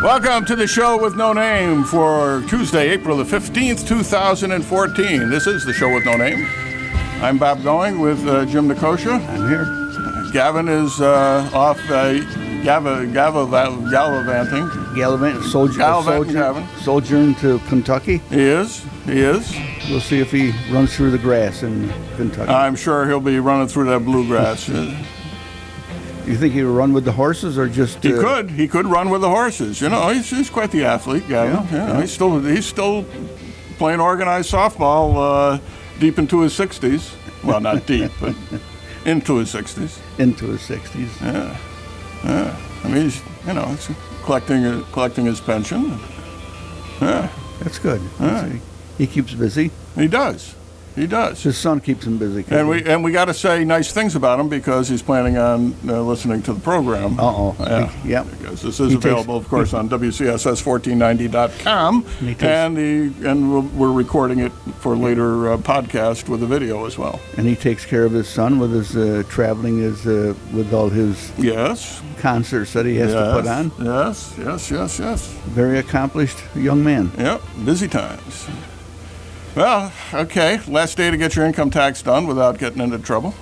Welcome to the show with no name for Tuesday, April the 15th, 2014. This is the show with no name. I'm Bob Going with Jim Nikosha. I'm here. Gavin is off gallivanting. Sojourn to Kentucky. He is. We'll see if he runs through the grass in Kentucky. I'm sure he'll be running through that bluegrass. You think he would run with the horses or just? He could run with the horses. You know, he's quite the athlete, Gavin. Yeah. He's still playing organized softball deep into his 60s. Well, not deep, but into his 60s. Yeah. I mean, he's collecting his pension. Yeah. That's good. He keeps busy. He does. His son keeps him busy. And we got to say nice things about him because he's planning on listening to the program. Yeah. Because this is available, of course, on WCSS1490.com, and we're recording it for later podcast with a video as well. And he takes care of his son with his traveling, with all his concerts that he has to put on. Yes. Very accomplished young man. Yep, busy times. Well, okay, last day to get your income tax done without getting into trouble.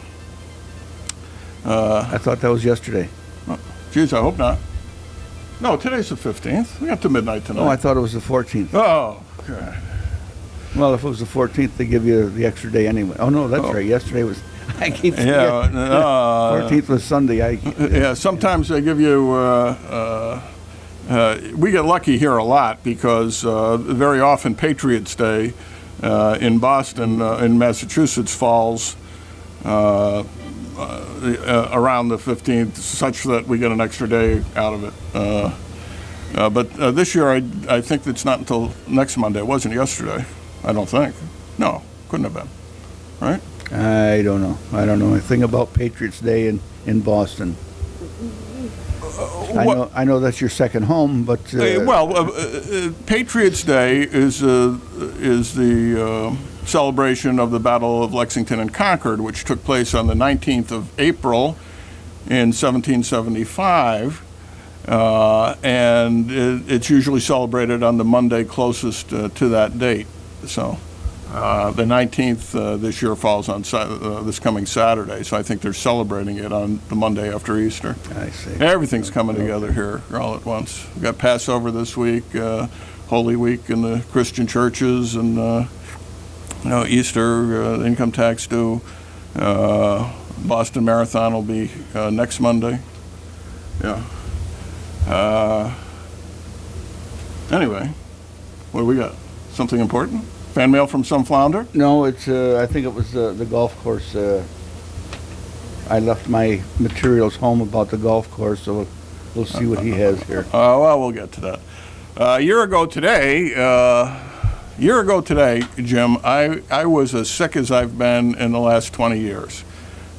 I thought that was yesterday. Oh, geez, I hope not. No, today's the 15th. We got to midnight tonight. Oh, I thought it was the 14th. Oh, okay. Well, if it was the 14th, they give you the extra day anyway. Oh, no, that's right. Yesterday was... I keep forgetting. 14th was Sunday. Sometimes they give you... we get lucky here a lot because very often Patriots Day in Boston, in Massachusetts, falls around the 15th, such that we get an extra day out of it. But this year, I think it's not until next Monday. It wasn't yesterday, I don't think. No, couldn't have been. Right? I don't know anything about Patriots Day in Boston. I know that's your second home, but Patriots Day is the celebration of the Battle of Lexington and Concord, which took place on the 19th of April in 1775, and it's usually celebrated on the Monday closest to that date. So the 19th this year falls on this coming Saturday, so I think they're celebrating it on the Monday after Easter. I see. Everything's coming together here all at once. We've got Passover this week, Holy Week in the Christian churches, and Easter, income tax due. Boston Marathon will be next Monday. Yeah. Anyway, what do we got? Something important? Fan mail from some flounder? No, it's. I think it was the golf course. I left my materials home about the golf course, so we'll see what he has here. Well, we'll get to that. A year ago today, Jim, I was as sick as I've been in the last 20 years.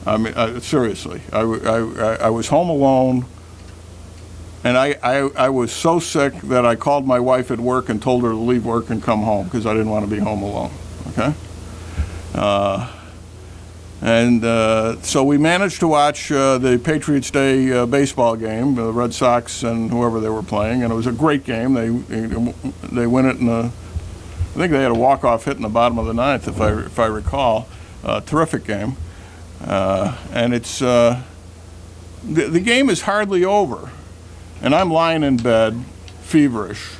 I mean, seriously, I was home alone. And I was so sick that I called my wife at work and told her to leave work and come home because I didn't want to be home alone, okay? So we managed to watch the Patriots Day baseball game, the Red Sox and whoever they were playing, and it was a great game. They win it I think they had a walk-off hit in the bottom of the ninth, if I recall. Terrific game. And it's the game is hardly over. And I'm lying in bed, feverish,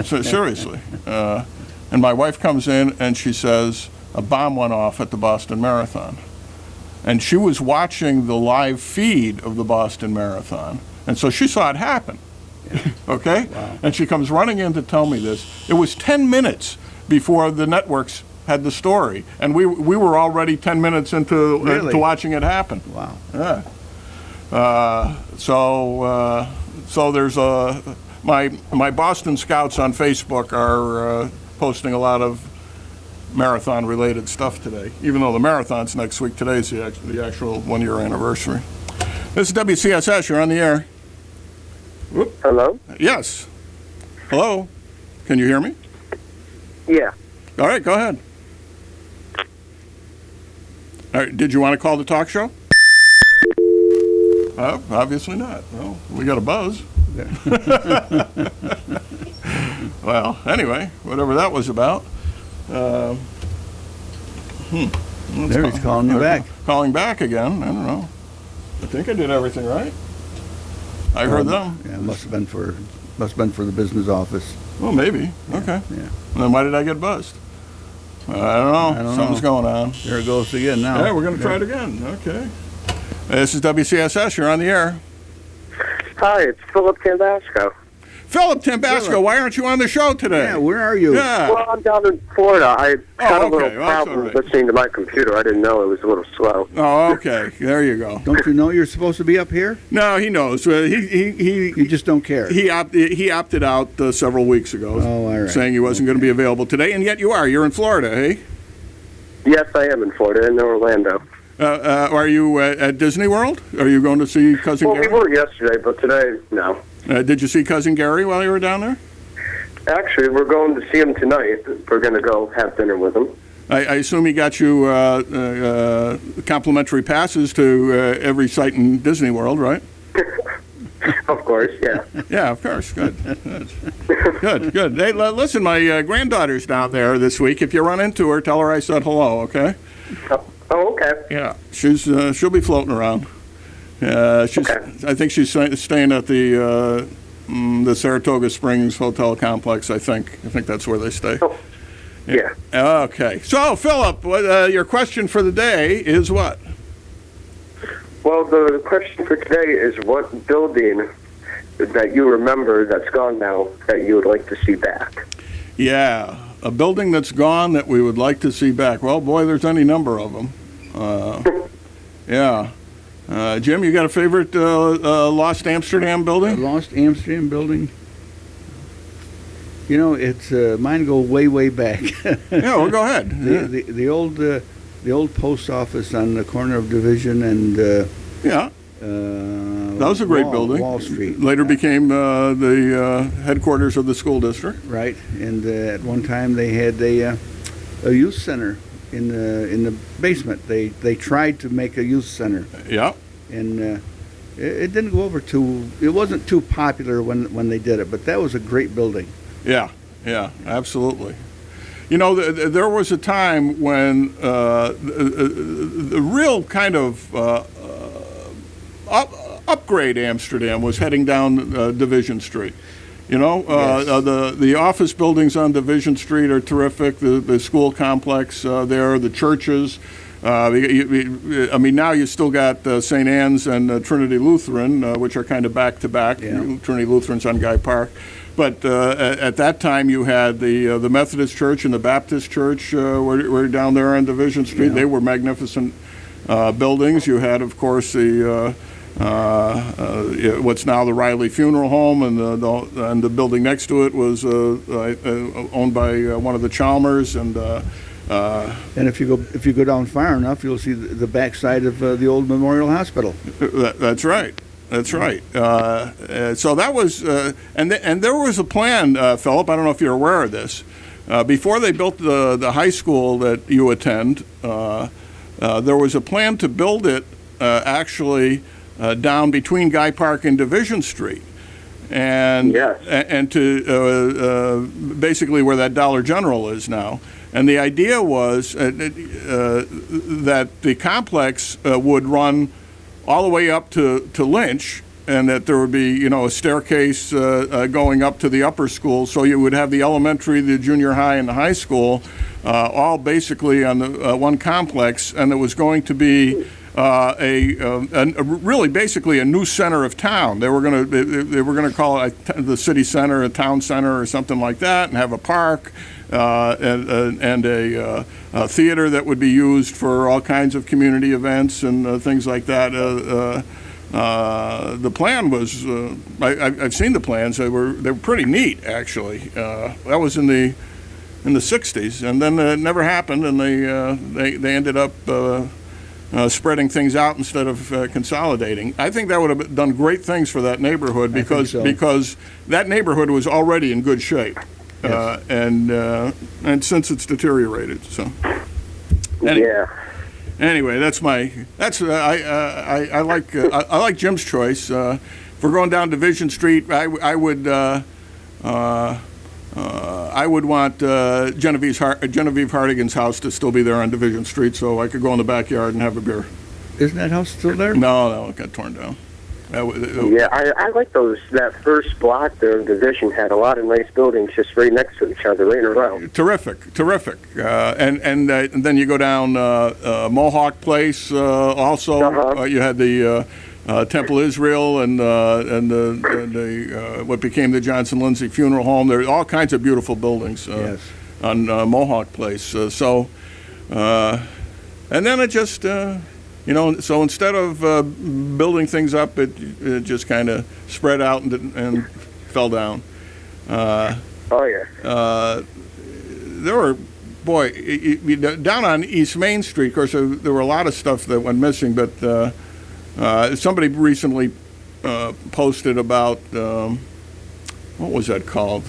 so, seriously. And my wife comes in and she says, a bomb went off at the Boston Marathon. And she was watching the live feed of the Boston Marathon. And so she saw it happen, okay? Wow. And she comes running in to tell me this. It was 10 minutes before the networks had the story. And we were already 10 minutes into watching it happen. Wow. Yeah. So there's my Boston Scouts on Facebook are posting a lot of marathon-related stuff today. Even though the marathon's next week, today's the actual one-year anniversary. This is WCSS. You're on the air. Whoop. Hello? Yes. Hello. Can you hear me? Yeah. All right. Go ahead. All right, did you want to call the talk show? Obviously not. Well, we got a buzz. Well, anyway, whatever that was about. There, he's calling you back. Calling back again. I don't know. I think I did everything right. I heard them. Yeah, must have been for the business office. Well, maybe. Okay. Yeah. Then why did I get buzzed? I don't know. Something's going on. There it goes again now. Yeah, we're going to try it again. Okay. This is WCSS. You're on the air. Hi, it's Phillip Tambasco. Phillip Tambasco, why aren't you on the show today? Yeah, where are you? Yeah. Well, I'm down in Florida. I had a little okay. Well, that's problem all right. listening to my computer. I didn't know it was a little slow. Oh, okay. There you go. Don't you know you're supposed to be up here? No, he knows. You just don't care. He opted out several weeks ago, Oh, all right. saying he wasn't going to be available today, and yet you are. You're in Florida, hey? Yes, I am in Florida, in Orlando. Are you at Disney World? Are you going to see Cousin Well, we Gary? were yesterday, but today, no. Did you see Cousin Gary while you were down there? Actually, we're going to see him tonight. We're going to go have dinner with him. I assume he got you complimentary passes to every site in Disney World, right? Of course, yeah. Yeah, of course. Good. Good. Hey, listen, my granddaughter's down there this week. If you run into her, tell her I said hello, okay? Oh, okay. Yeah. She'll be floating around. I think she's staying at the Saratoga Springs Hotel Complex, I think. I think that's where they stay. Oh, yeah. Okay. So, Philip, your question for the day is what? Well, the question for today is what building that you remember that's gone now that you would like to see back? Yeah, a building that's gone that we would like to see back. Well, boy, there's any number of them. Yeah. Jim, you got a favorite Lost Amsterdam building? Lost Amsterdam building. You know, it's mine go way back. Yeah, well, go ahead. The old post office on the corner of Division and Yeah, that was a great building. Wall Street. Later became the headquarters of the school district. Right, and at one time they had a youth center in the basement. They tried to make a youth center, Yeah. and it didn't go over too. It wasn't too popular when they did it, but that was a great building. Yeah, absolutely. You know, there was a time when the real kind of upgrade Amsterdam was heading down Division Street. You know, Yes. The office buildings on Division Street are terrific. The school complex there, the churches. I mean, now you still got St. Anne's and Trinity Lutheran, which are kind of back to back. Yeah. Trinity Lutheran's on Guy Park. But at that time, you had the Methodist Church and the Baptist Church were down there on Division Street. Yeah. They were magnificent buildings. You had, of course, the what's now the Riley Funeral Home, and the building next to it was owned by one of the Chalmers. And if you go down far enough, you'll see the backside of the old Memorial Hospital. That's right. That's right. So that was, and there was a plan, Philip. I don't know if you're aware of this. Before they built the high school that you attend, there was a plan to build it actually down between Guy Park and Division Street, and Yes. and to basically where that Dollar General is now. And the idea was that the complex would run all the way up to Lynch, and that there would be, a staircase going up to the upper school. So you would have the elementary, the junior high, and the high school all basically on the one complex, and it was going to be really basically a new center of town. They were going to call it the city center, a town center, or something like that, and have a park and a theater that would be used for all kinds of community events and things like that. The plan was I've seen the plans. They were pretty neat, actually. That was in the 60s, and then it never happened, and they ended up spreading things out instead of consolidating. I think that would have done great things for that neighborhood because that neighborhood was already in good shape. Yes. And since it's deteriorated, so Yeah. anyway, I like Jim's choice. if we're going down Division Street, I would want Genevieve Hardigan's house to still be there on Division Street, so I could go in the backyard and have a beer. Isn't that house still there? No, it got torn down. Yeah, I like those. That first block there in Division had a lot of nice buildings just right next to each other, right in a row. Terrific. And then you go down Mohawk Place. Also, Uh-huh. You had the Temple Israel and the what became the Johnson Lindsay Funeral Home. There are all kinds of beautiful buildings Yes. on Mohawk Place. And then it just. So instead of building things up, it just kind of spread out and fell down. Oh, yeah. There were, down on East Main Street, of course, there were a lot of stuff that went missing, but somebody recently posted about, what was that called?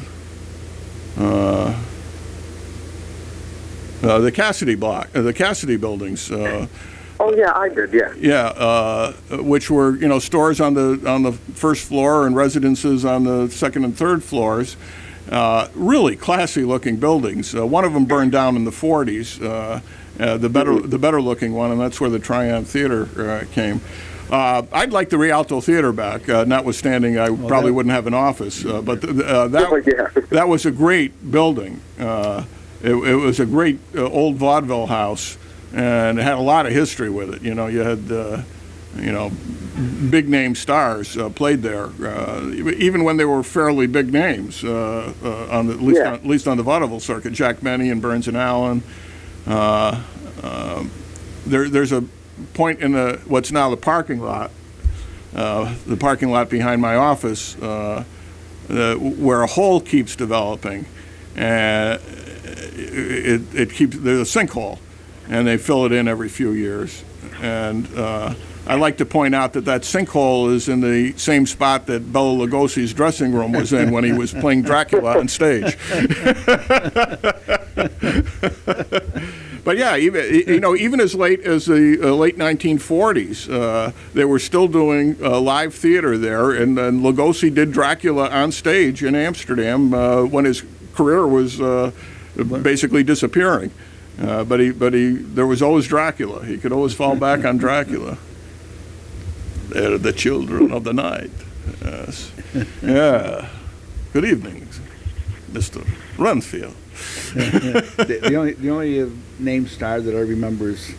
The Cassidy block, the Cassidy buildings. Oh, yeah, I did, yeah. Yeah, which were stores on the first floor and residences on the second and third floors. Really classy looking buildings. One of them burned down in the 40s. The better looking one, and that's where the Triumph Theater came. I'd like the Rialto Theater back, notwithstanding I probably wouldn't have an office. But that was a great building. It was a great old vaudeville house. And it had a lot of history with it. You had, big name stars played there, even when they were fairly big names, at least on the vaudeville circuit. Jack Benny and Burns and Allen. There's a point in what's now the parking lot behind my office, where a hole keeps developing, and there's a sinkhole. And they fill it in every few years. And I like to point out that sinkhole is in the same spot that Bela Lugosi's dressing room was in when he was playing Dracula on stage. But yeah, even as late as the late 1940s, they were still doing live theater there. And Lugosi did Dracula on stage in Amsterdam when his career was basically disappearing. But there was always Dracula. He could always fall back on Dracula. They're the children of the night. Yes. Yeah. Good evening, Mr. Renfield. The only name star that I remember is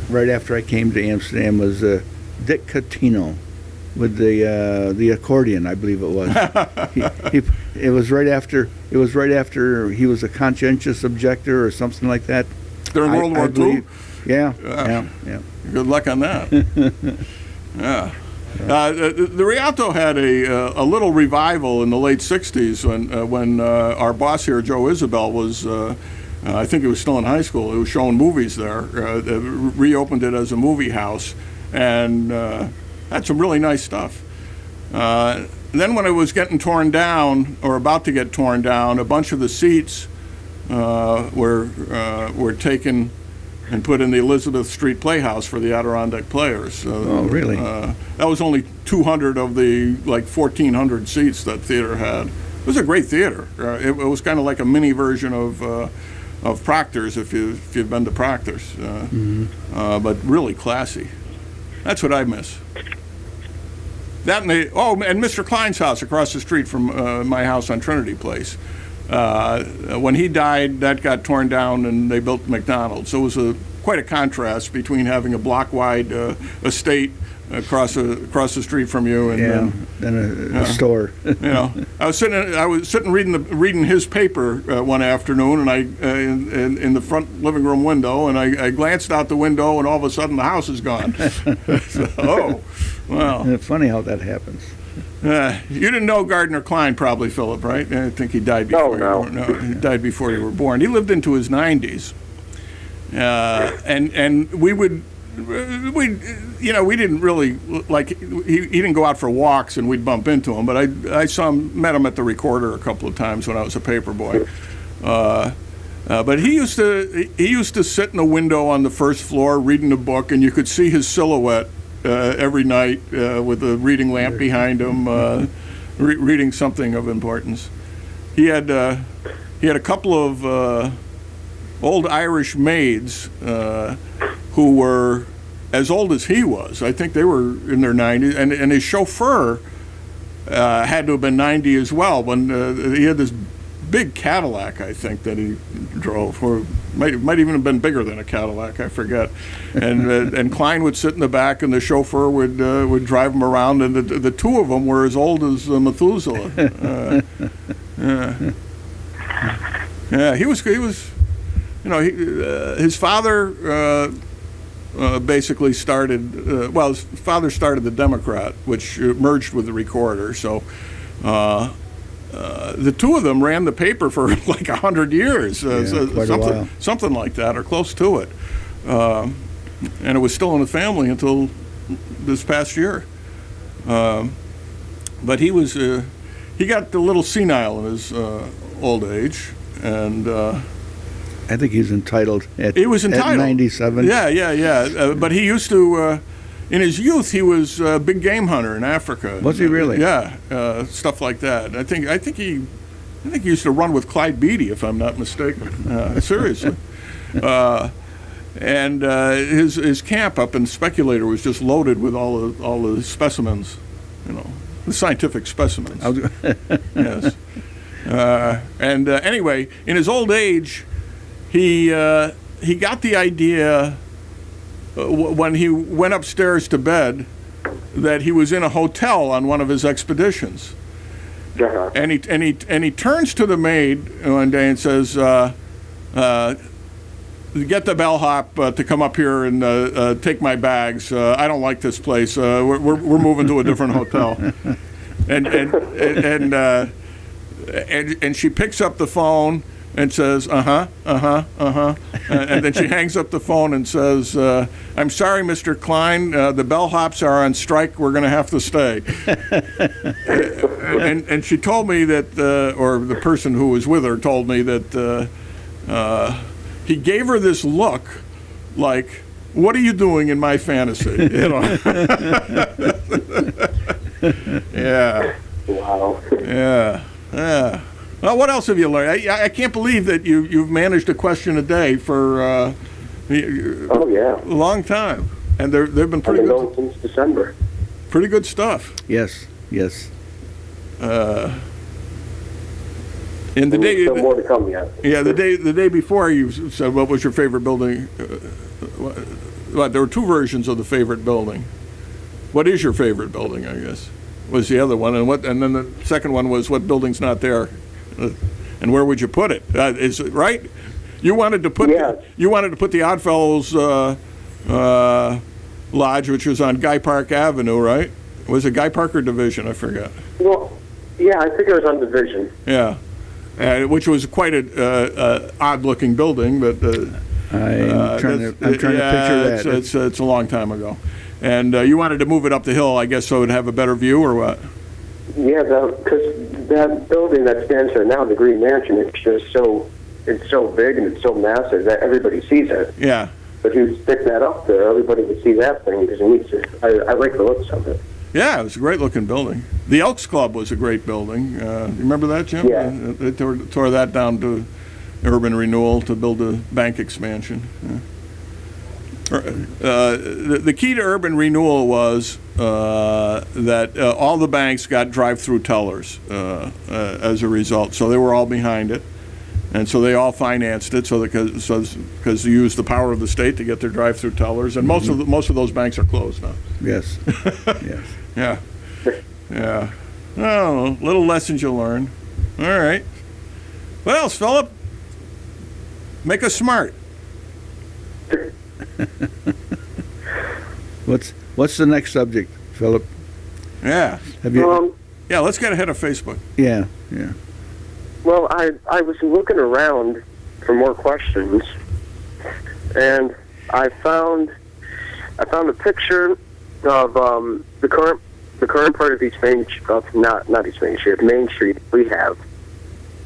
right after I came to Amsterdam was Dick Catino with the accordion, I believe it was. It was right after he was a conscientious objector or something like that. During World War II? Yeah. Good luck on that. Yeah. The Rialto had a little revival in the late 60s when our boss here, Joe Isabel, was, I think he was still in high school. He was showing movies there. Reopened it as a movie house and had some really nice stuff. Then when it was getting torn down, or about to get torn down, a bunch of the seats were taken and put in the Elizabeth Street Playhouse for the Adirondack Players. Oh, really? That was only 200 of the 1,400 seats that theater had. It was a great theater. It was kind of like a mini version of Proctor's, if you've been to Proctor's, but really classy. That's what I miss. That and Mr. Klein's house across the street from my house on Trinity Place. When he died, that got torn down and they built McDonald's. So it was quite a contrast between having a block-wide estate across the street from you and then a store. I was sitting reading his paper one afternoon, and I in the front living room window, and I glanced out the window, and all of a sudden the house is gone. So, well, funny how that happens. You didn't know Gardner Klein, probably, Philip, right? I think he died before he died before you were born. He lived into his 90s, and we didn't really he didn't go out for walks, and we'd bump into him. But I met him at the Recorder a couple of times when I was a paper boy. But he used to sit in a window on the first floor reading a book, and you could see his silhouette every night with a reading lamp behind him, reading something of importance. He had a couple of old Irish maids who were as old as he was. I think they were in their 90s, and his chauffeur had to have been 90 as well. When he had this big Cadillac, I think, that he drove, or might even have been bigger than a Cadillac, I forget. And Klein would sit in the back, and the chauffeur would drive him around, and the two of them were as old as Methuselah. Yeah, he was. His father basically started. His father started the Democrat, which merged with the Recorder. So the two of them ran the paper for like 100 years, something like that, or close to it. And it was still in the family until this past year. But he got a little senile in his old age, and I think he's entitled at 97. Yeah. But he used to, in his youth, he was a big game hunter in Africa. Was he really? Yeah, stuff like that. I think he used to run with Clyde Beatty, if I'm not mistaken. Seriously. And his camp up in Speculator was just loaded with all the specimens, the scientific specimens. Yes. Anyway, in his old age, he got the idea when he went upstairs to bed that he was in a hotel on one of his expeditions. Uh-huh. And he turns to the maid one day and says, "Get the bellhop to come up here and take my bags. I don't like this place. We're moving to a different hotel." And she picks up the phone and says, and then she hangs up the phone and says, "I'm sorry, Mr. Klein, the bellhops are on strike. We're going to have to stay." And she told me that, or the person who was with her told me that he gave her this look like, "What are you doing in my fantasy?" Yeah. Wow. Yeah. Well, what else have you learned? I can't believe that you've managed a question a day for Oh yeah. a long time, and they've been pretty I've been good. going since December. Pretty good stuff. Yes. And the day, Still more to come yet. yeah, the day before you said what was your favorite building. What there were two versions of the favorite building. What is your favorite building? I guess was the other one, and then the second one was what building's not there. And where would you put it? Is it right? You wanted to put the Oddfellows Lodge, which was on Guy Park Avenue, right? Was it Guy Park or Division? I forget. Well, yeah, I think it was on Division. Yeah, which was quite a odd-looking building, but I'm trying to picture that. It's a long time ago, and you wanted to move it up the hill, I guess, so it would have a better view, or what? Yeah, because that building that stands there now, the Green Mansion, it's so big and it's so massive that everybody sees it. Yeah. But if you stick that up there, everybody would see that thing because I like the looks of it. Yeah, it was a great-looking building. The Elks Club was a great building. You remember that, Jim? Yeah. They tore that down to urban renewal to build a bank expansion. Yeah. The key to urban renewal was that all the banks got drive-through tellers as a result. So they were all behind it, and so they all financed it. Because they used the power of the state to get their drive-through tellers, and most of those banks are closed now. Yes. Yeah. Oh, little lessons you learn. All right. What else, Philip? Make us smart. What's the next subject, Philip? Yeah. Have you? Yeah, let's get ahead of Facebook. Yeah. Well, I was looking around for more questions, and I found a picture of the current part of East Main, not East Main Street, Main Street we have,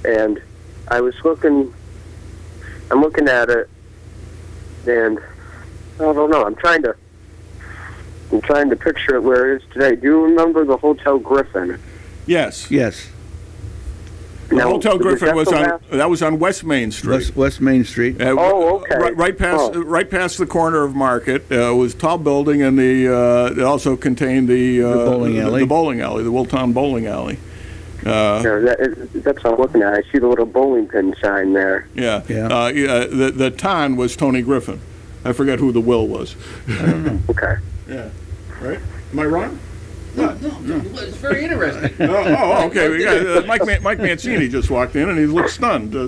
and I'm looking at it, and I don't know. I'm trying to I'm trying to picture it where it is today. Do you remember the Hotel Griffin? Yes. Yes. The Now, Hotel does Griffin that was still on have- that was on West Main Street. West Main Street. Okay. Right past the corner of Market. It was a tall building, and it also contained the bowling alley. The bowling alley, the Willtown Bowling Alley. That's what I'm looking at. I see the little bowling pin sign there. Yeah. Yeah. The Ton was Tony Griffin. I forget who the Will was. Okay. Yeah. Right? Am I wrong? No, it's very interesting. Okay. We got, Mike Mancini just walked in, and he looked stunned. No,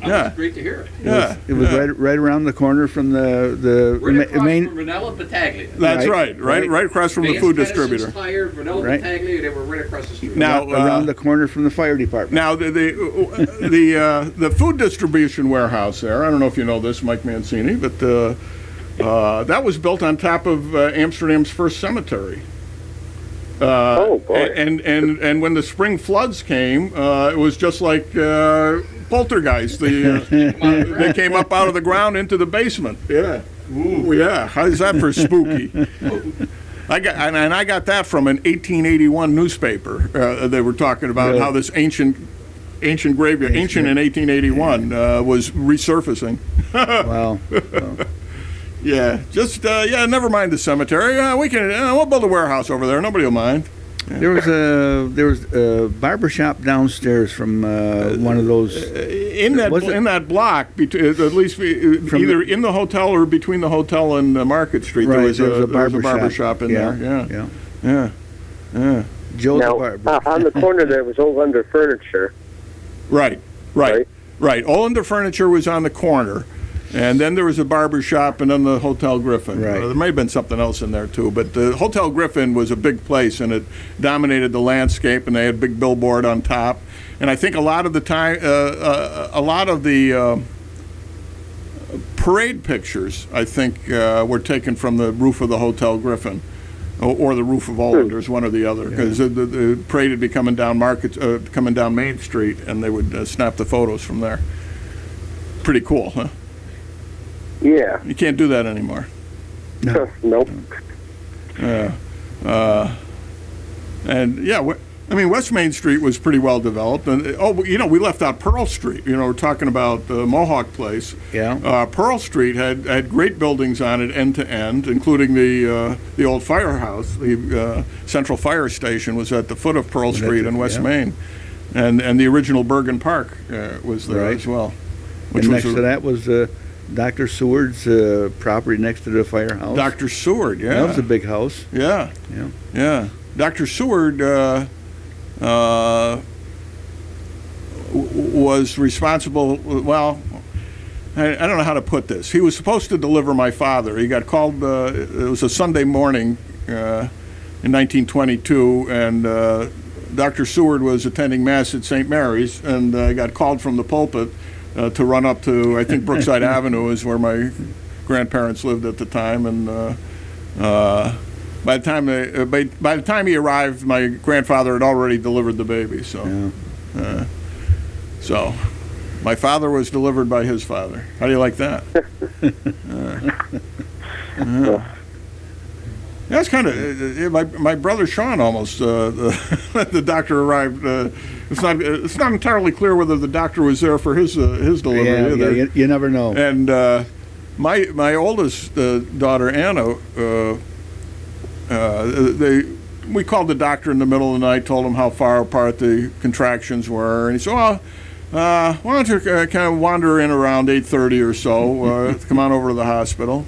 Yeah. it's great to hear it. Yeah. It was right around the corner from the Right across main. from Ranella Battaglia. That's right across from the food distributor. Tire, Ranella Right. Battaglia, they were right across the street. Now, Around the corner from the fire department. Now, the food distribution warehouse there, I don't know if you know this, Mike Mancini, but that was built on top of Amsterdam's first cemetery. Oh, boy. And when the spring floods came, it was just like poltergeist. They came up out of the ground into the basement. Yeah. Ooh, yeah. How's that for spooky? I got that from an 1881 newspaper. They were talking about how this ancient graveyard, ancient in 1881, was resurfacing. Wow. Yeah, never mind the cemetery. We'll build a warehouse over there. Nobody will mind. There was a barber shop downstairs from one of those. In that block, at least either in the hotel or between the hotel and Market Street, there was a barber shop in there. Yeah. Joe the Now, barber. on the corner there was Old Under Furniture. Right. All Under Furniture was on the corner. And then there was a barber shop, and then the Hotel Griffin. Right. There may have been something else in there too, but the Hotel Griffin was a big place, and it dominated the landscape. And they had a big billboard on top. And I think a lot of the time, parade pictures, I think, were taken from the roof of the Hotel Griffin, or the roof of Olanders, one or the other, because the parade would be coming down coming down Main Street, and they would snap the photos from there. Pretty cool, huh? Yeah. You can't do that anymore. Nope. And West Main Street was pretty well developed. And we left out Pearl Street. We're talking about Mohawk Place. Yeah. Pearl Street had great buildings on it end to end, including the old firehouse. The Central Fire Station was at the foot of Pearl Street in West Main, and the original Bergen Park was there as well. And next to that was Dr. Seward's property next to the firehouse. Dr. Seward, yeah. That was a big house. Yeah. Dr. Seward was responsible. Well, I don't know how to put this. He was supposed to deliver my father. He got called. It was a Sunday morning in 1922, and Dr. Seward was attending Mass at St. Mary's, and got called from the pulpit to run up to, I think, Brookside Avenue is where my grandparents lived at the time, and by the time he arrived, my grandfather had already delivered the baby. So, so my father was delivered by his father. How do you like that? That's kind of my brother Sean almost. The doctor arrived. It's not entirely clear whether the doctor was there for his delivery either. Yeah, you never know. And my oldest daughter Anna, we called the doctor in the middle of the night, told him how far apart the contractions were, and he said, "Well, why don't you kind of wander in around 8:30 or so? Come on over to the hospital."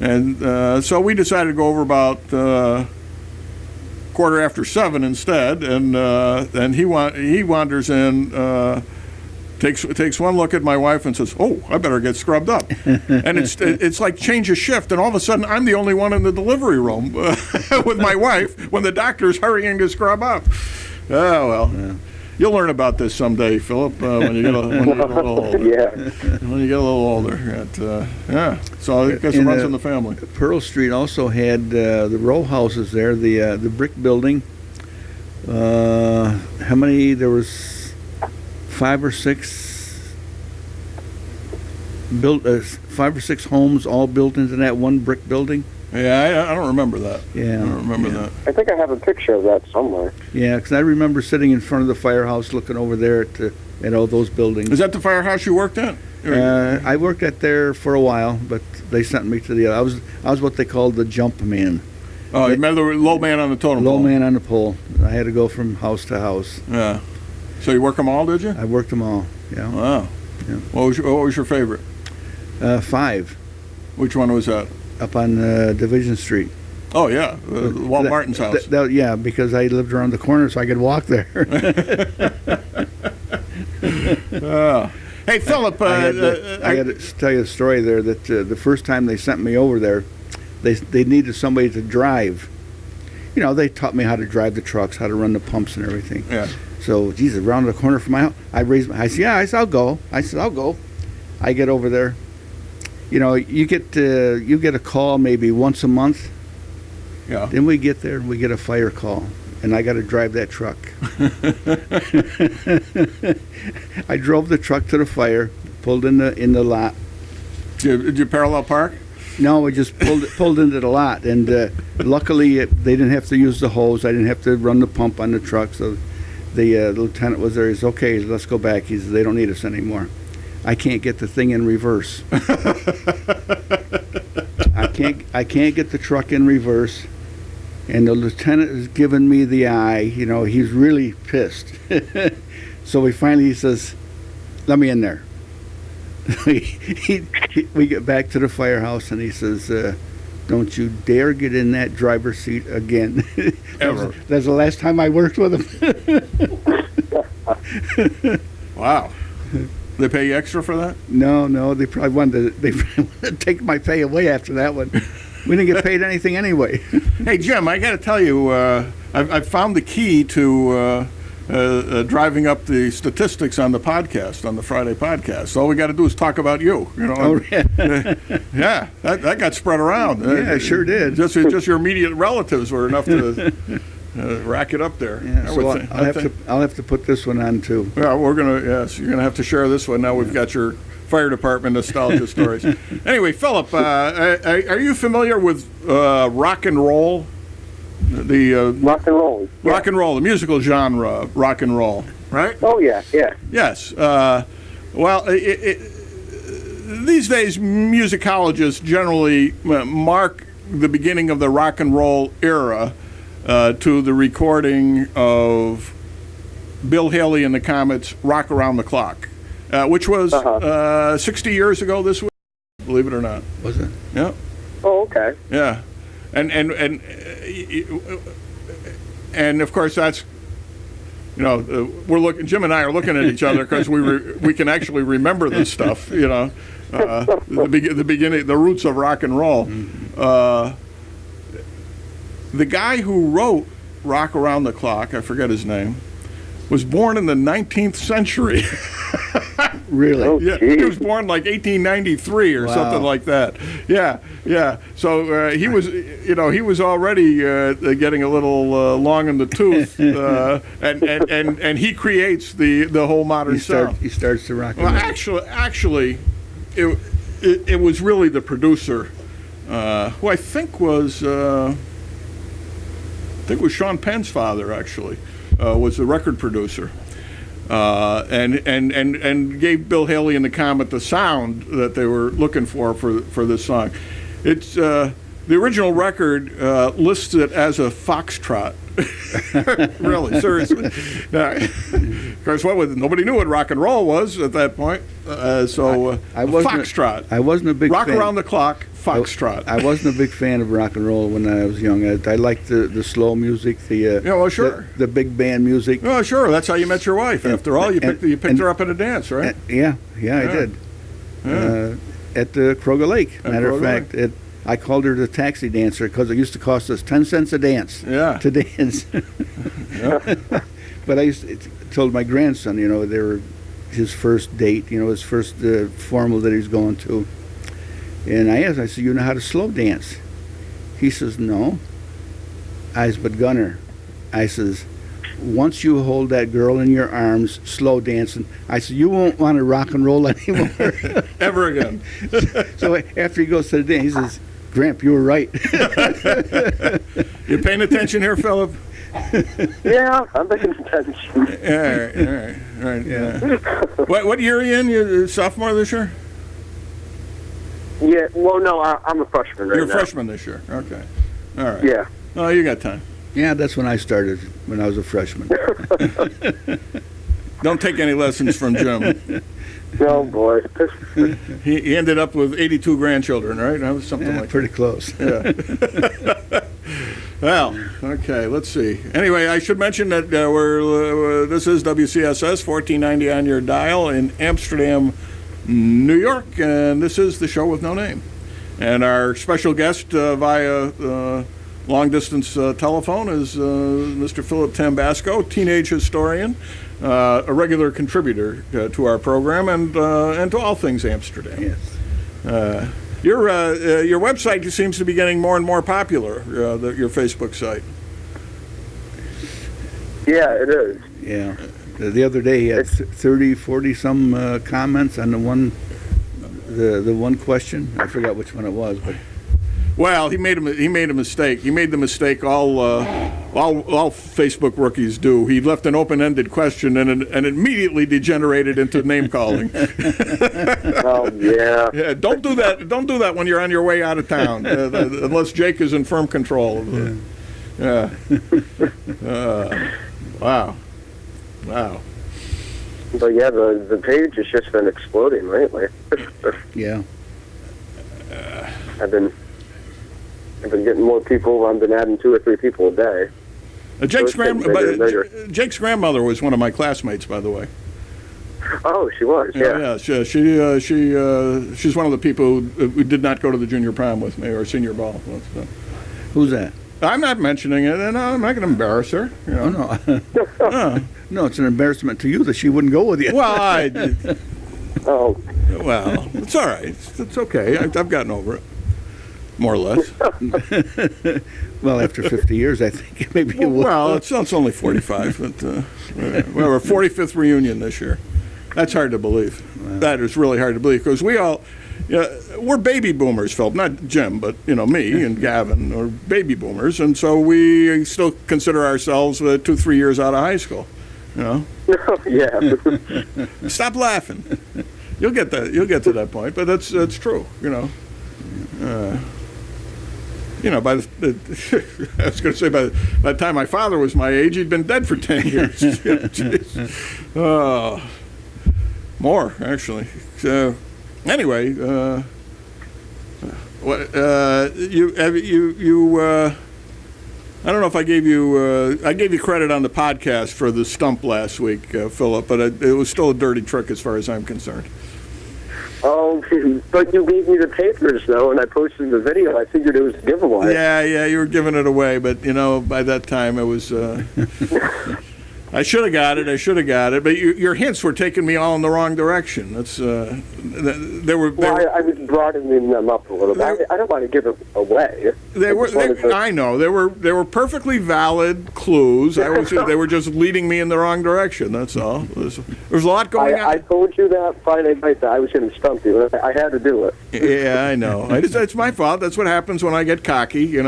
And so we decided to go over about 7:15 instead, and he wanders in, takes one look at my wife and says, "Oh, I better get scrubbed up." And it's like change of shift, and all of a sudden I'm the only one in the delivery room with my wife when the doctor's hurrying to scrub up. Oh well. Yeah. You'll learn about this someday, Philip, when you get a little older. Yeah. When you get a little older. So I guess it runs in the family. Pearl Street also had the row houses there, the brick building. How many? There was 5 or 6 5 or 6 homes all built into that one brick building. Yeah, I don't remember that. Yeah. I don't remember yeah. that. I think I have a picture of that somewhere. Yeah, because I remember sitting in front of the firehouse looking over there at all those buildings. Is that the firehouse you worked at? I worked at there for a while, but they sent me to the other. I was what they called the jump man. Oh, you remember the low man on the totem Low pole? man on the pole. I had to go from house to house. Yeah. So you work them all, did you? I worked them all. Yeah. Wow. Yeah. What was your favorite? 5 Which one was that? up on Division Street. Oh, yeah, Walt That- Martin's house. yeah, because I lived around the corner, so I could walk there. Hey, Philip, I got to tell you a story there that the first time they sent me over there, they needed somebody to drive. You know, they taught me how to drive the trucks, how to run the pumps and everything. yeah. So, geez, around the corner from my house, I said, yeah, I'll go. I'll go. I get over there. You know, you get a call maybe once a month. Yeah. Then we get there, we get a fire call, and I got to drive that truck. I drove the truck to the fire, pulled in the lot. Did you parallel park? No, we just pulled into the lot, and luckily they didn't have to use the hose. I didn't have to run the pump on the truck. So the lieutenant was there. He's okay. Let's go back. He said they don't need us anymore. I can't get the thing in reverse. I can't get the truck in reverse, and the lieutenant is giving me the eye. You know, he's really pissed. So he says, "Let me in there." We get back to the firehouse, and he says, "Don't you dare get in that driver's seat again." Ever. That's the last time I worked with him. Wow. They pay you extra for that? No, they probably wanted to take my pay away after that one. We didn't get paid anything anyway. Hey, Jim, I got to tell you, I've found the key to driving up the statistics on the podcast, on the Friday podcast. All we got to do is talk about you. You know, Oh, yeah. yeah, that got spread around. Yeah, it sure did. Just your immediate relatives were enough to rack it up there. Yeah, I so would think. I'll have to put this one on too. Yeah, you're gonna have to share this one. Now we've got your fire department nostalgia stories. Anyway, Philip, are you familiar with rock and roll? The Rock and roll. Yeah. rock and roll, the musical genre, rock and roll, right? Oh yeah, yeah. Yes. Well, these days, musicologists generally mark the beginning of the rock and roll era to the recording of Bill Haley and the Comets' "Rock Around the Clock," which was 60 years ago this week, believe it or not. Was it? Yeah. Oh, okay. Yeah, and of course that's, you know, Jim and I are looking at each other because we can actually remember this stuff, you know, the beginning, the roots of rock and roll. The guy who wrote "Rock Around the Clock," I forget his name, was born in the 19th century. Really? Oh, Yeah, geez. he was born like 1893 or something like that. Yeah. So he was already getting a little long in the tooth, and he creates the whole modern sound. He starts to rock. Well, and roll. actually, it was really the producer, who I think was Sean Penn's father. Actually, was the record producer. And gave Bill Haley and the Comet the sound that they were looking for this song. It's the original record lists it as a foxtrot. Really, seriously. Of course, nobody knew what rock and roll was at that point. I wasn't foxtrot. I wasn't a big Rock fan. Around the Clock, foxtrot. I wasn't a big fan of rock and roll when I was young. I liked the slow music, sure. the big band music. Oh, sure. That's how you met your wife. After all, you picked her up at a dance, right? Yeah, I did. Yeah. At the Kroger Lake. Matter of Kroger fact, I called her the taxi dancer because it used to cost us 10 cents a dance Yeah. to dance. But I told my grandson, they were his first date, his first formal that he was going to. And I said, you know how to slow dance? He says, no. I said, but Gunner, I says, once you hold that girl in your arms, slow dancing, I said, you won't want to rock and roll anymore. Ever again. So after he goes to the dance, he says, Gramp, you were right. You paying attention here, Philip? Yeah, I'm paying attention. All right. What year are you in? You're a sophomore this year? Yeah, well, no, I'm a freshman right now. You're a freshman this year. Okay. All right. Yeah. Oh, you got time. Yeah, that's when I started, when I was a freshman. Don't take any lessons from Jim. Oh, boy. He ended up with 82 grandchildren, right? That was something Yeah, like pretty close. that. Well, okay, let's see. Anyway, I should mention that this is WCSS 1490 on your dial in Amsterdam, New York, and this is the show with no name. And our special guest via long-distance telephone is Mr. Phillip Tambasco, teenage historian, a regular contributor to our program and to all things Amsterdam. Yes. Your website seems to be getting more and more popular, your Facebook site. Yeah, it is. Yeah. The other day he had 30, 40 some comments on the one question. I forgot which one it was, but Well, he made a mistake. He made the mistake all Facebook rookies do. He left an open-ended question and immediately degenerated into name calling. Oh, yeah. Yeah, don't do that. Don't do that when you're on your way out of town, unless Jake is in firm control. Yeah. Wow. But yeah, the page has just been exploding lately. yeah. I've been getting more people. I've been adding 2 or 3 people a day. Jake's So it's getting bigger and bigger. Jake's grandmother was one of my classmates, by the way. Oh, she was. Yeah. She's one of the people who did not go to the junior prom with me or senior ball. Who's that? I'm not mentioning it, and I'm not going to embarrass her. You know? Oh, no. No, it's an embarrassment to you that she wouldn't go with you. Well, Oh, it's all right. It's okay. I've gotten over it, more or less. Well, after 50 years, I think maybe you will. Well, it's only 45, but we have our 45th reunion this year. That's hard to believe. Wow. That is really hard to believe because we're baby boomers, Philip. Not Jim, but me and Gavin are baby boomers, and so we still consider ourselves 2-3 years out of high school. You know. yeah. Stop laughing. You'll get that. You'll get to that point, but that's true. You know. By the I was going to say by the time my father was my age, he'd been dead for 10 years. Oh, more actually. So anyway, what you I don't know if I gave you credit on the podcast for the stump last week, Philip, but it was still a dirty trick as far as I'm concerned. Oh, but you gave me the papers, though, and I posted the video. I figured it was a giveaway. Yeah, you were giving it away, but, by that time it was... I should have got it, but your hints were taking me all in the wrong direction. That's they were. I was broadening them up a little bit. I don't want to give it away. I know they were perfectly valid clues. They were just leading me in the wrong direction. That's all. There's a lot going on. I told you that Friday night that I was going to stump you. I had to do it. Yeah, I know. It's my fault. That's what happens when I get cocky.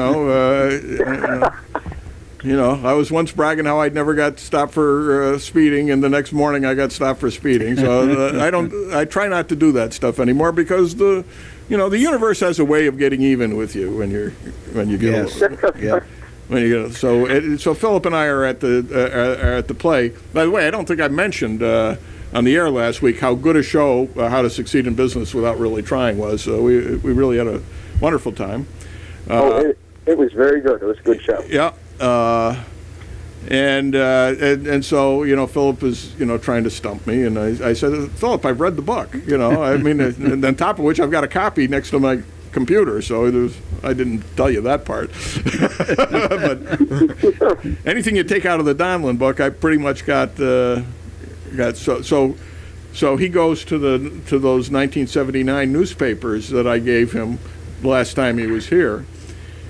I was once bragging how I'd never got stopped for speeding, and the next morning I got stopped for speeding. So I try not to do that stuff anymore because the universe has a way of getting even with you when you get So Philip and I are at the play. By the way, I don't think I mentioned on the air last week how good a show How to Succeed in Business Without Really Trying was. We really had a wonderful time. It was very good. It was a good show. Yeah. And so Philip is trying to stump me, and I said, Philip, I've read the book, and on top of which I've got a copy next to my computer, so I didn't tell you that part. But anything you take out of the Donlin book, I pretty much got so he goes to those 1979 newspapers that I gave him the last time he was here.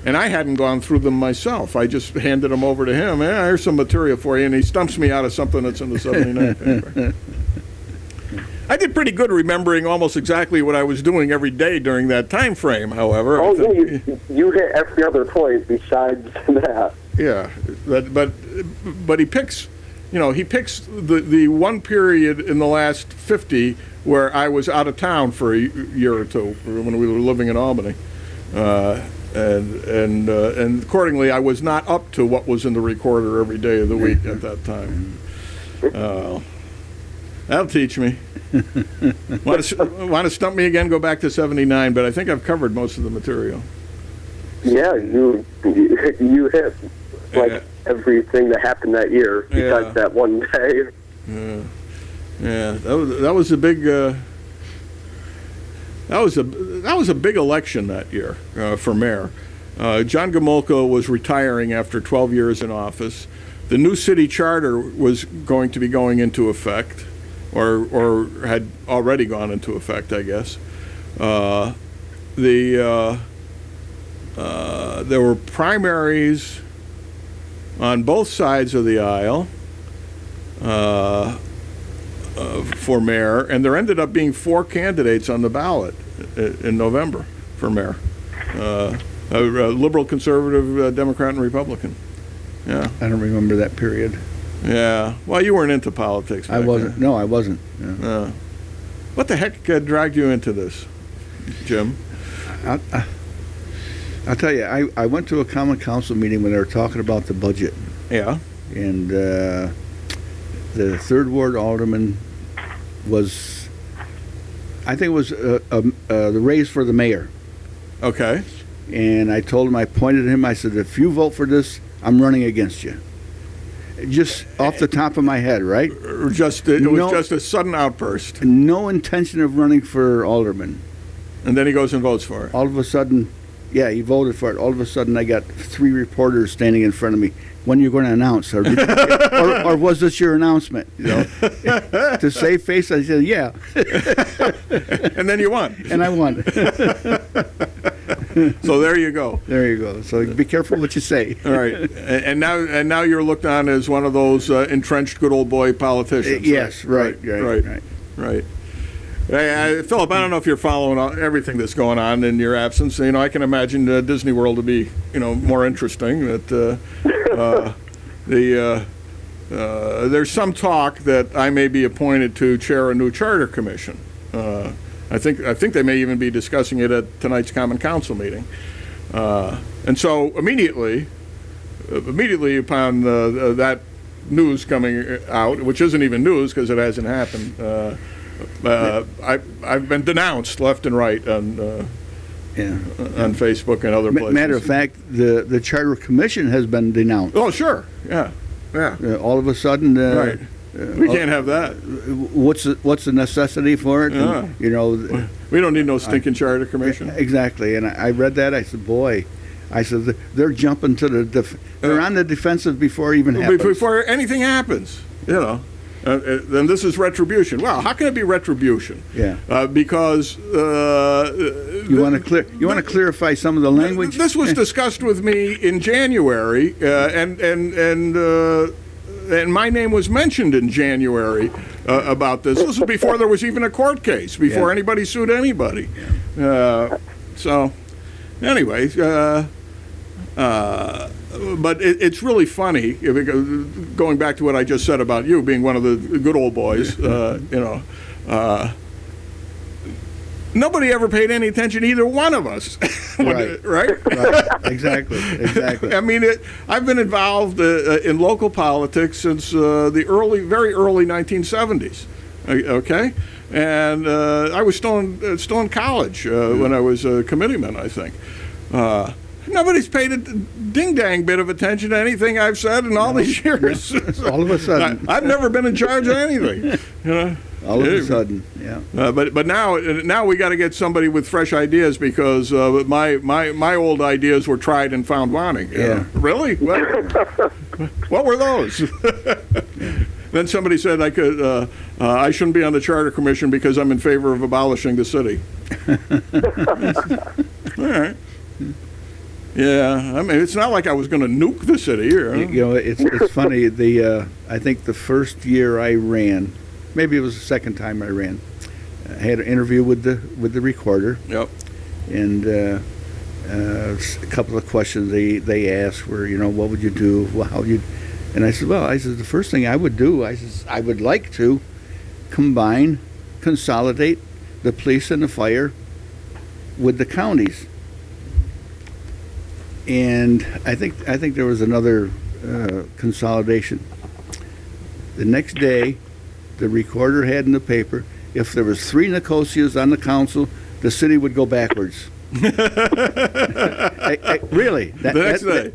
And I hadn't gone through them myself. I just handed them over to him. Here's some material for you. And he stumps me out of something that's in the 79 paper. I did pretty good remembering almost exactly what I was doing every day during that time frame. However, Oh, yeah, you hit every other point besides that. yeah, but he picks, he picks the one period in the last 50 where I was out of town for a year or two when we were living in Albany, and accordingly, I was not up to what was in the recorder every day of the week at that time. That'll teach me. Want to stump me again? Go back to '79, but I think I've covered most of the material. Yeah, you hit like everything that happened that year besides that one day. Yeah, that was a big that was a big election that year for mayor. John Gomulka was retiring after 12 years in office. The new city charter was going to be going into effect, or had already gone into effect, I guess. There were primaries on both sides of the aisle for mayor, and there ended up being 4 candidates on the ballot in November for mayor. A liberal, conservative, Democrat, and Republican. Yeah. I don't remember that period. Yeah. Well, you weren't into politics. I wasn't. No, I wasn't. Yeah. What the heck dragged you into this, Jim? I'll tell you, I went to a common council meeting when they were talking about the budget. Yeah. And the 3rd Ward alderman was, I think it was the raise for the mayor. Okay. And I told him, I pointed at him, I said, if you vote for this, I'm running against you. Just off the top of my head, right? It was just a sudden outburst. No intention of running for alderman. And then he goes and votes for it. All of a sudden, yeah, he voted for it. All of a sudden, I got 3 reporters standing in front of me. When are you going to announce? Or, or was this your announcement? To save face, I said, yeah. And then you won. And I won. So there you go. There you go. So be careful what you say. All right. And now you're looked on as one of those entrenched good old boy politicians. Yes, right. Hey, Philip, I don't know if you're following everything that's going on in your absence. I can imagine Disney World to be, more interesting. That there's some talk that I may be appointed to chair a new charter commission. I think they may even be discussing it at tonight's Common Council meeting. And so immediately upon that news coming out, which isn't even news because it hasn't happened. I've been denounced left and right on Facebook and other places. Matter of fact, the Charter Commission has been denounced. Oh, sure. Yeah. All of a sudden, right. We can't have that. What's the necessity for it? Yeah. And, we don't need no stinking Charter Commission. Exactly. And I read that. I said, boy. I said, they're jumping to they're on the defensive before it even happens. Before anything happens, then this is retribution. Well, how can it be retribution? Yeah. Because you want to clarify some of the language. This was discussed with me in January, and my name was mentioned in January about this. This was before there was even a court case, before anybody sued anybody. So, anyway. But it's really funny, going back to what I just said about you being one of the good old boys, nobody ever paid any attention to either one of us, right? Exactly. I mean, I've been involved in local politics since the very early 1970s, okay? And I was still in college when I was a committeeman, I think. Nobody's paid a ding-dang bit of attention to anything I've said in all these years. All of a sudden. I've never been in charge of anything. All of a sudden, yeah. But now we got to get somebody with fresh ideas because my old ideas were tried and found wanting. Yeah. Really? What were those? Then somebody said I shouldn't be on the Charter Commission because I'm in favor of abolishing the city. All right. Yeah, I mean, it's not like I was going to nuke the city here. It's funny. I think the first year I ran, maybe it was the second time I ran, had an interview with the recorder, Yep. and a couple of questions they asked were, what would you do? Well, how would you? And I said, the first thing I would do, I would like to consolidate the police and the fire with the counties. And I think there was another consolidation. The next day, the recorder had in the paper, if there was 3 Nicosias on the council, the city would go backwards. Really. The next day.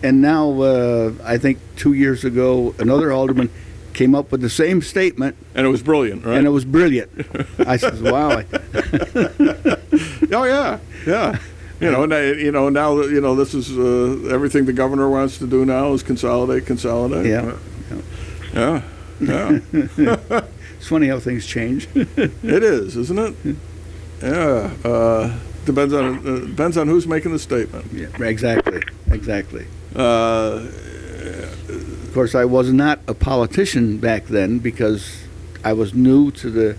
And now, I think 2 years ago, another alderman came up with the same statement. And it was brilliant, right? And it was brilliant. I said, wow. Oh, yeah, yeah. Now this is everything the governor wants to do now is consolidate. Yeah. Yeah. It's funny how things change. It is, isn't it? Yeah. Depends on who's making the statement. Yeah, exactly. Uh, Of course, I was not a politician back then because I was new to the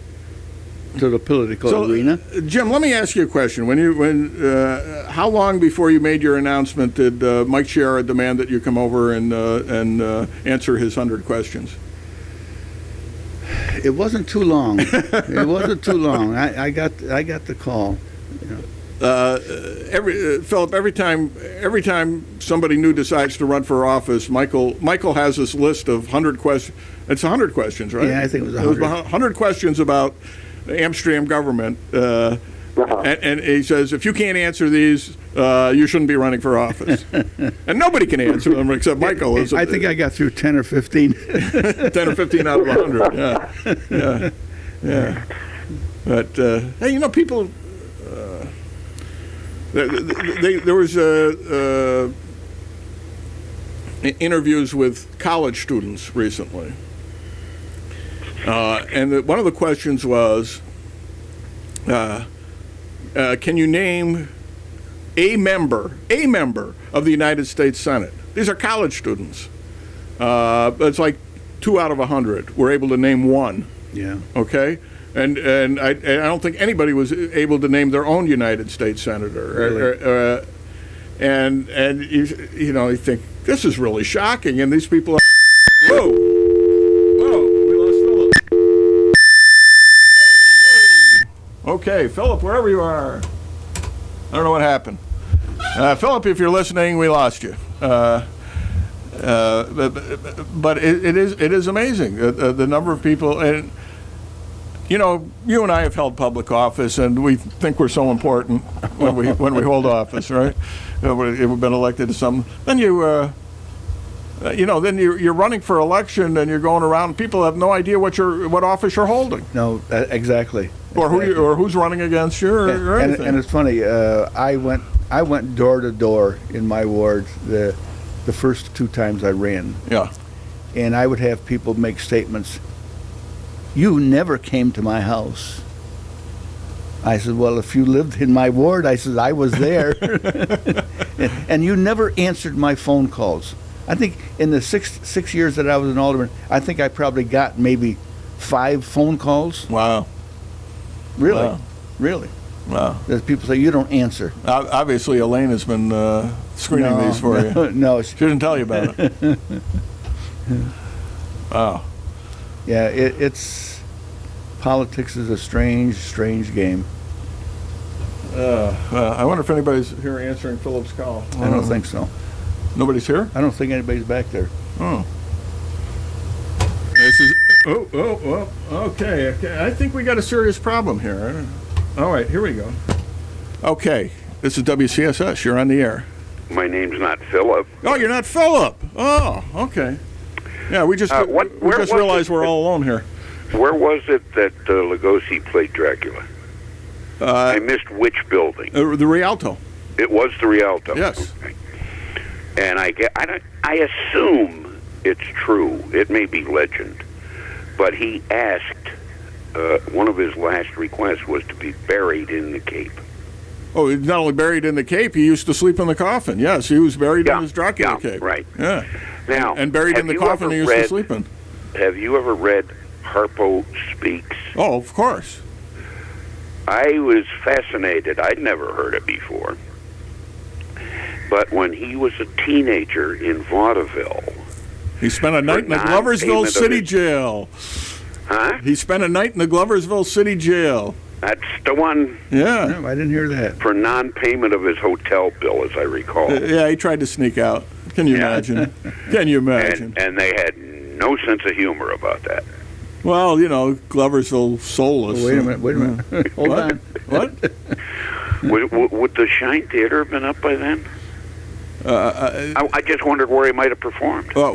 political arena. Jim, let me ask you a question. How long before you made your announcement did Mike Chiara demand that you come over and answer his 100 questions? It wasn't too long. I got the call. Philip, every time somebody new decides to run for office, Michael has this list of 100 questions. It's 100 questions, right? Yeah, I think it was 100. 100 questions about the Amsterdam government, and he says, if you can't answer these, you shouldn't be running for office. And nobody can answer them except Michael. I think I got through 10 or 15. 10 or 15 out of 100, yeah. But, hey, people... There was interviews with college students recently, and one of the questions was, can you name a member of the United States Senate? These are college students. It's like 2 out of 100 were able to name one. Yeah. Okay. And I don't think anybody was able to name their own United States senator. Really? And you think this is really shocking. And these people are, whoa, we lost Philip. Whoa. Okay, Philip, wherever you are. I don't know what happened. Philip, if you're listening, we lost you. But it is amazing the number of people and. You and I have held public office, and we think we're so important when we hold office, right? We've been elected to some. Then you're running for election, and you're going around. And people have no idea what office you're holding. No, exactly. Or who's running against you, or anything. And it's funny. I went door to door in my ward the first 2 times I ran. Yeah. And I would have people make statements. You never came to my house. I said, well, if you lived in my ward, I said, I was there. And you never answered my phone calls. I think in the six years that I was an alderman, I think I probably got maybe 5 phone calls. Wow. Really? Wow. Really? Wow. There's people say, you don't answer. Obviously, Elaine has been screening these for you. No. She didn't tell you about it. Wow. Yeah, it's politics is a strange game. I wonder if anybody's here answering Philip's call. I don't think so. Nobody's here? I don't think anybody's back there. Oh. Okay. I think we got a serious problem here. All right, here we go. Okay, this is WCSS. You're on the air. My name's not Philip. Oh, you're not Philip. Oh, okay. Yeah, we just realized we're all alone here. Where was it that Lugosi played Dracula? I missed which building. The Rialto. It was the Rialto. Yes. Okay. And I assume it's true. It may be legend, but he asked. One of his last requests was to be buried in the Cape. Oh, he's not only buried in the Cape, he used to sleep in the coffin. Yes, he was buried in his Dracula cape. Right. Yeah. Now, and buried in the coffin he used to sleep in. Have you ever read Harpo Speaks? Oh, of course. I was fascinated. I'd never heard it before. But when he was a teenager in vaudeville, He spent a night in the Gloversville non-payment of City his- Jail. huh? He spent a night in the Gloversville City Jail. That's the one Yeah. No, I didn't hear that. for non-payment of his hotel bill, as I recall. Yeah, he tried to sneak out. Can you Yeah. imagine? Can you imagine? And they had no sense of humor about that. Well, you know, Gloversville soulless. Oh, wait a minute. Hold What? on. What? Would the Shine Theater have been up by then? I just wondered where he might have performed. Where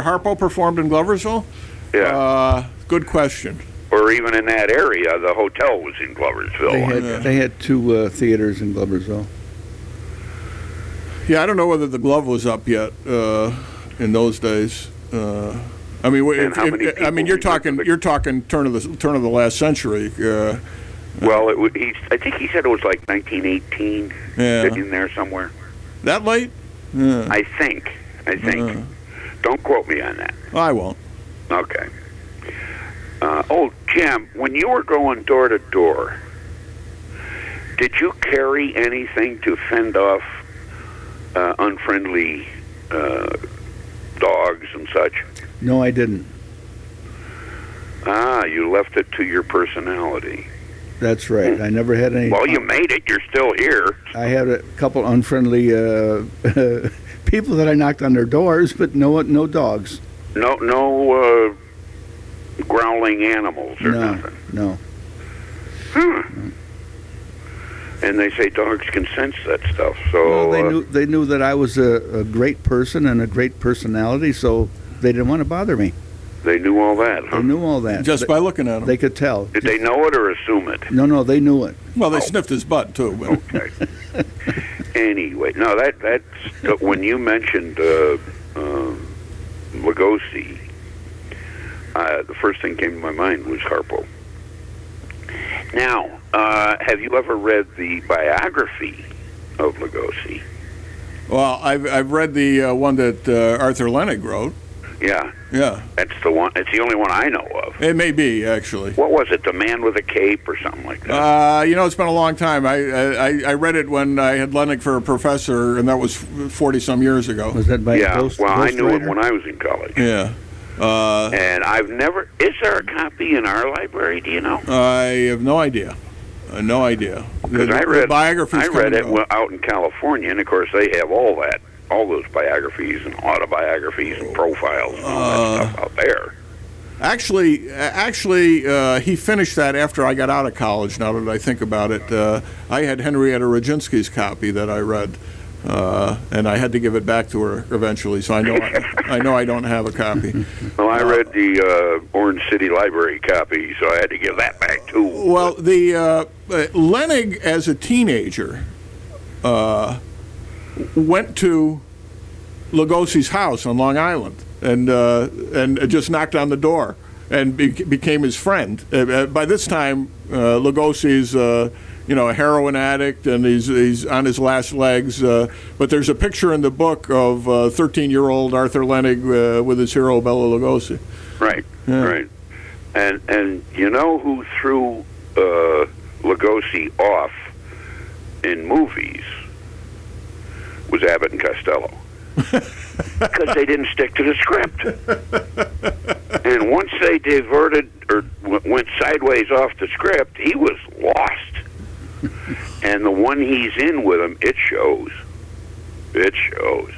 Harpo performed in Gloversville? Yeah. Good question. Or even in that area, the hotel was in Gloversville. They had two theaters in Gloversville. Yeah, I don't know whether the Glove was up yet in those days. I mean, And how many I mean, you're people talking turn of the last century. Well, I think he said it was like 1918, Yeah. in there somewhere. That late? Yeah. I think. Don't quote me on that. I won't. Okay. Jim, when you were going door to door, did you carry anything to fend off unfriendly dogs and such? No, I didn't. You left it to your personality. That's right. I never had any. Well, you made it. You're still here. I had a couple unfriendly people that I knocked on their doors, but no dogs. No growling animals or No, nothing. no. And they say dogs can sense that stuff. So Well, they knew that I was a great person and a great personality, so they didn't want to bother me. they knew all that. Huh? They knew all that. Just by looking at him. They could tell. Did they know it or assume it? No, they knew it. Well, they sniffed his butt too. But Okay. Anyway, no, that's when you mentioned Lugosi. The first thing came to my mind was Harpo. Now, have you ever read the biography of Lugosi? well, I've read the one that Arthur Lenig wrote. Yeah, Yeah, that's the one. It's the only one I know of. it may be actually. What was it? The Man with a Cape or something like that? It's been a long time. I read it when I had Lenig for a professor, and that was 40-some years ago. Was that by Yeah, Ghost? well, I Ghost knew him Rider? when I was in college. Yeah. And I've never... Is there a copy in our library, do you know? I have no idea. No idea. Because I The biographies I read come it and go. out in California, and of course they have all those biographies and autobiographies and profiles and all that stuff out there. Actually, he finished that after I got out of college. Now that I think about it, I had Henrietta Rodzinski's copy that I read, and I had to give it back to her eventually. So I know I don't have a copy. Well, I read the Orange City Library copy, so I had to give that back too. Well, the Lenig as a teenager went to Lugosi's house on Long Island and just knocked on the door and became his friend. By this time, Lugosi's a heroin addict and he's on his last legs. But there's a picture in the book of 13-year-old Arthur Lenig with his hero Bela Lugosi. Right, Yeah. right. And you know who threw Lugosi off in movies was Abbott and Costello. Because they didn't stick to the script. And once they diverted or went sideways off the script, he was lost. And the one he's in with him, it shows. It shows.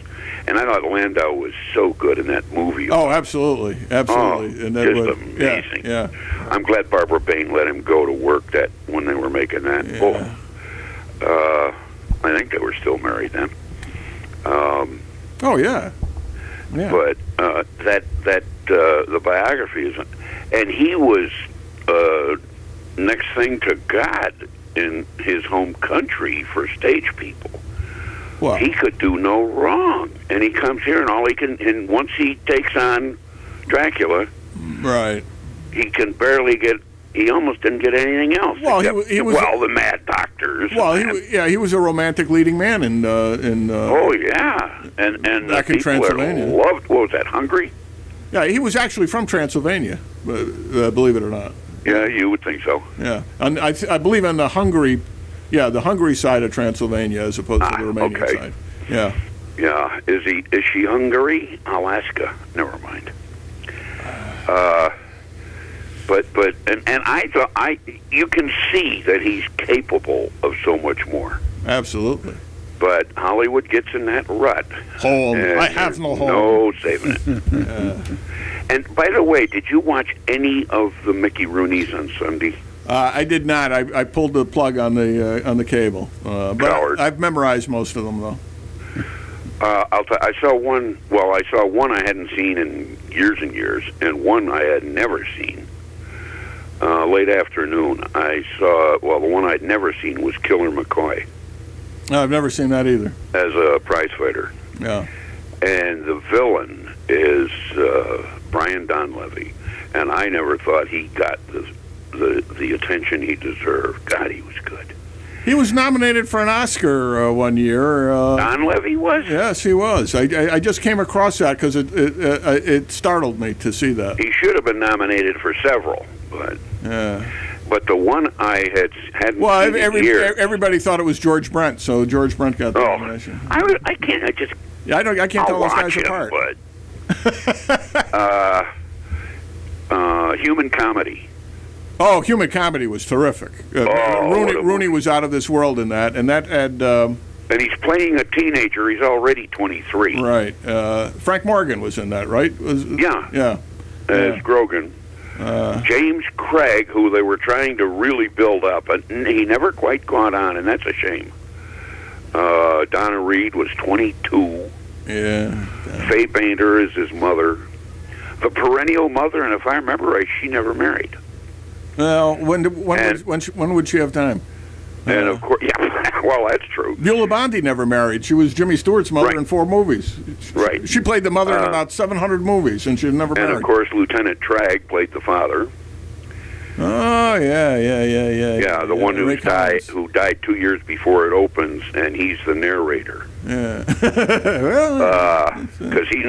And I thought Landau was so good in that movie. Oh, absolutely. Oh, And just amazing. Yeah. I'm glad Barbara Bain let him go to work that when they were making that. Yeah. I think they were still married then. Oh, yeah. Yeah. But the biography is, and he was next thing to God in his home country for stage people. Well, He could do no wrong, and he comes here, and all he can, and once he takes on Dracula, right. he can barely get. He almost didn't get anything else. Well, except, he was. the Mad Doctors. Well, and he was a romantic leading man in. oh yeah, and back in people Transylvania. loved. What was that? Hungry? Yeah, he was actually from Transylvania, believe it or not. Yeah, you would think so. Yeah, and I believe on the Hungary, the Hungary side of Transylvania as opposed to the Romanian okay. side. Yeah. Yeah, is she Hungary? Alaska? Never mind. But I thought you can see that he's capable of so much more. Absolutely. But Hollywood gets in that rut. Home. I have no home. No saving it. And by the way, did you watch any of the Mickey Rooney's on Sunday? I did not. I pulled the plug on the cable. But Coward. I've memorized most of them though. I saw one. Well, I saw one I hadn't seen in years and years, and one I had never seen. Late afternoon, I saw. Well, the one I'd never seen was Killer McCoy No, I've never seen that either. as a prize fighter, Yeah. and the villain is Brian Donlevy, and I never thought he got the attention he deserved. God, he was good. He was nominated for an Oscar one year. Donlevy was? Yes, he was. I just came across that because it startled me to see that. He should have been nominated for several, but Yeah. but the one I hadn't Well, seen in years. everybody thought it was George Brent, so George Brent got the nomination. I can't. I just. Yeah, I can't tell I'll those guys watch him, apart. But human comedy. Oh, human comedy was terrific. what a Rooney was out of this world in that, and that had And he's playing a teenager. He's already 23. right. Frank Morgan was in that, right? Yeah. Yeah. As Grogan. James Craig, who they were trying to really build up, and he never quite caught on, and that's a shame. Donna Reed was 22. Yeah. Faye Painter is his mother. The perennial mother, and if I remember right, she never married. Well, when would she have time? And of course, yeah, well, that's true. Beulah Bondi never married. She was Jimmy Stewart's mother Right. in 4 movies. Right. She played the mother in about 700 movies, and she never And married. of course, Lieutenant Tragg played the father. Oh, yeah. Yeah, the one Ray Collins. who died 2 years before it opens, and he's the narrator. Yeah. Well, Because he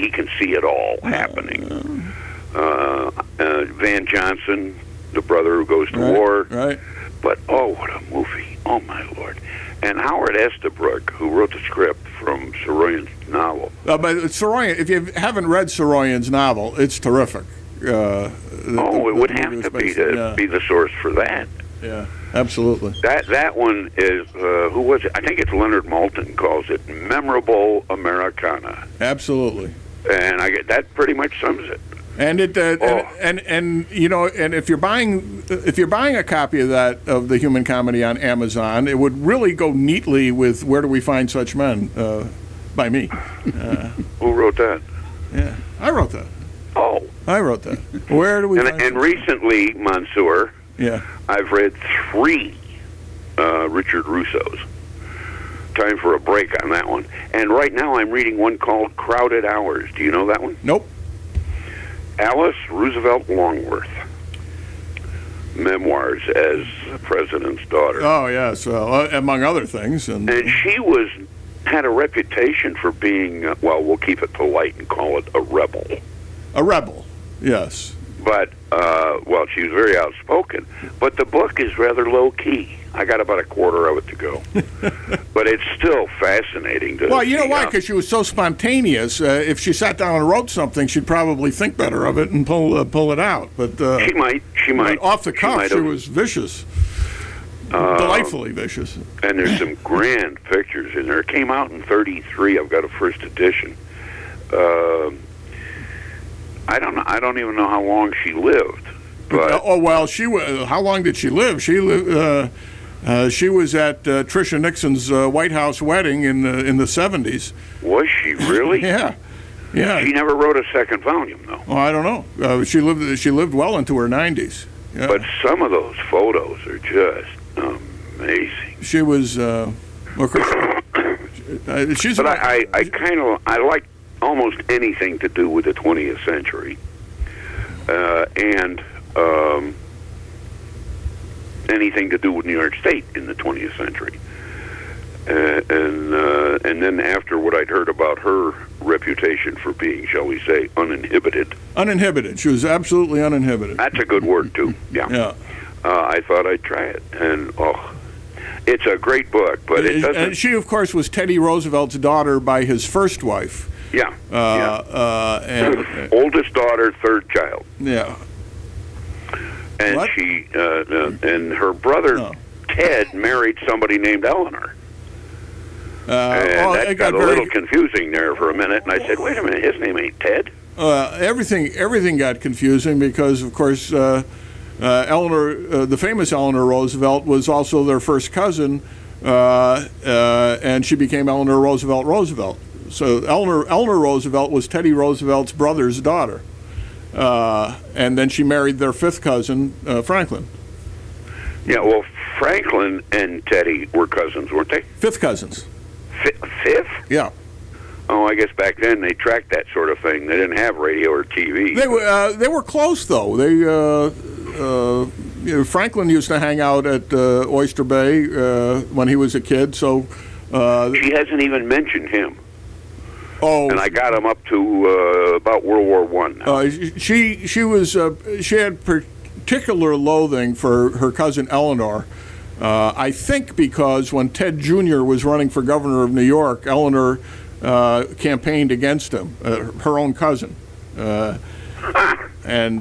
can see it all happening. Van Johnson, the brother who goes to war. Right. But, oh, what a movie. Oh, my Lord. And Howard Estabrook, who wrote the script from Soroyan's novel. But Soroyan, if you haven't read Soroyan's novel, it's terrific. It would have to be the source for that. Yeah, absolutely. That one is, who was it? I think it's Leonard Maltin calls it Memorable Americana. Absolutely. And that pretty much sums it. And and you know, and if you're buying a copy of the human comedy on Amazon, it would really go neatly with Where Do We Find Such Men by me. Who wrote that? Yeah, I wrote that. Oh. I wrote that. Where do we find And recently, Mansour, Yeah. I've read 3 Richard Russo's. Time for a break on that one. And right now I'm reading one called Crowded Hours. Do you know that one? Nope. Alice Roosevelt Longworth. Memoirs as the president's daughter. Oh, yes, among other things. And she had a reputation for being, we'll keep it polite and call it a rebel. a rebel, yes. But, she was very outspoken. But the book is rather low-key. I got about a quarter of it to go. But it's still fascinating to Well, you know why? Because she was so spontaneous. If she sat down and wrote something, she'd probably think better of it and pull it out. But She might. But off the cuff, she was vicious. Delightfully vicious. And there's some grand pictures in there. It came out in 1933. I've got a first edition. I don't even know how long she lived. But she was. How long did she live? She lived. She was at Tricia Nixon's White House wedding in the 70s. Was she really? Yeah. She never wrote a second volume, though. Well, I don't know. She lived well into her 90s. Yeah. But some of those photos are just amazing. She was. She's. But I like almost anything to do with the 20th century, and anything to do with New York State in the 20th century. And then after what I'd heard about her reputation for being, shall we say, uninhibited. Uninhibited. She was absolutely uninhibited. That's a good word, too. Yeah. Yeah. I thought I'd try it. And, it's a great book, but it doesn't... And she, of course, was Teddy Roosevelt's daughter by his first wife. Yeah. And oldest daughter, third child. Yeah. And What? she, and her brother, Ted, married somebody named Eleanor. And that got a little confusing there for a minute, and I said, wait a minute, his name ain't Ted? Everything got confusing because, of course, Eleanor, the famous Eleanor Roosevelt, was also their first cousin, and she became Eleanor Roosevelt. So Eleanor Roosevelt was Teddy Roosevelt's brother's daughter, and then she married their fifth cousin, Franklin. Yeah, well, Franklin and Teddy were cousins, weren't they? Fifth cousins. Fifth? Yeah. Oh, I guess back then they tracked that sort of thing. They didn't have radio or TV. They were close though. Franklin used to hang out at Oyster Bay when he was a kid. So she hasn't even mentioned him. Oh, and I got him up to about World War I. She had particular loathing for her cousin Eleanor. I think because when Ted Jr. was running for governor of New York, Eleanor campaigned against him, her own cousin, and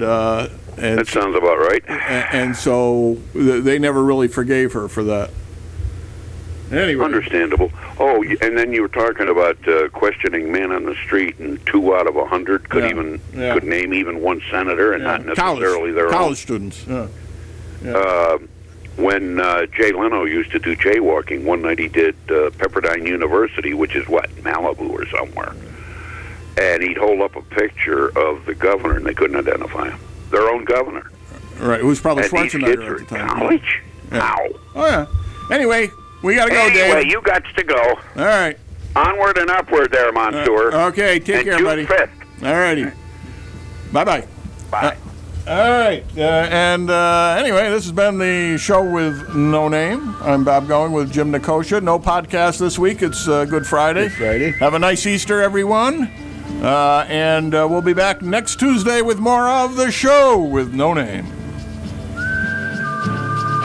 that sounds about right. And so they never really forgave her for that. Anyway, understandable. Oh, and then you were talking about questioning men on the street, and 2 out of 100 could name even one senator, and not necessarily their college own. Students. When Jay Leno used to do jaywalking, one night he did Pepperdine University, which is Malibu or somewhere, and he'd hold up a picture of the governor, and they couldn't identify him. Their own governor. Right, it was probably and these kids Schwarzenegger are at the time. College? Yeah. How? Oh yeah. Anyway, we got to go, Dave. Anyway, you got to go. All right. Onward and upward there, Montour. Okay, take care, buddy. June 5th. All righty. Bye-bye. Bye. All right. Anyway, this has been the show with no name. I'm Bob Going with Jim Nikosha. No podcast this week. It's Good Friday. Good Friday. Have a nice Easter, everyone. And we'll be back next Tuesday with more of the show with no name.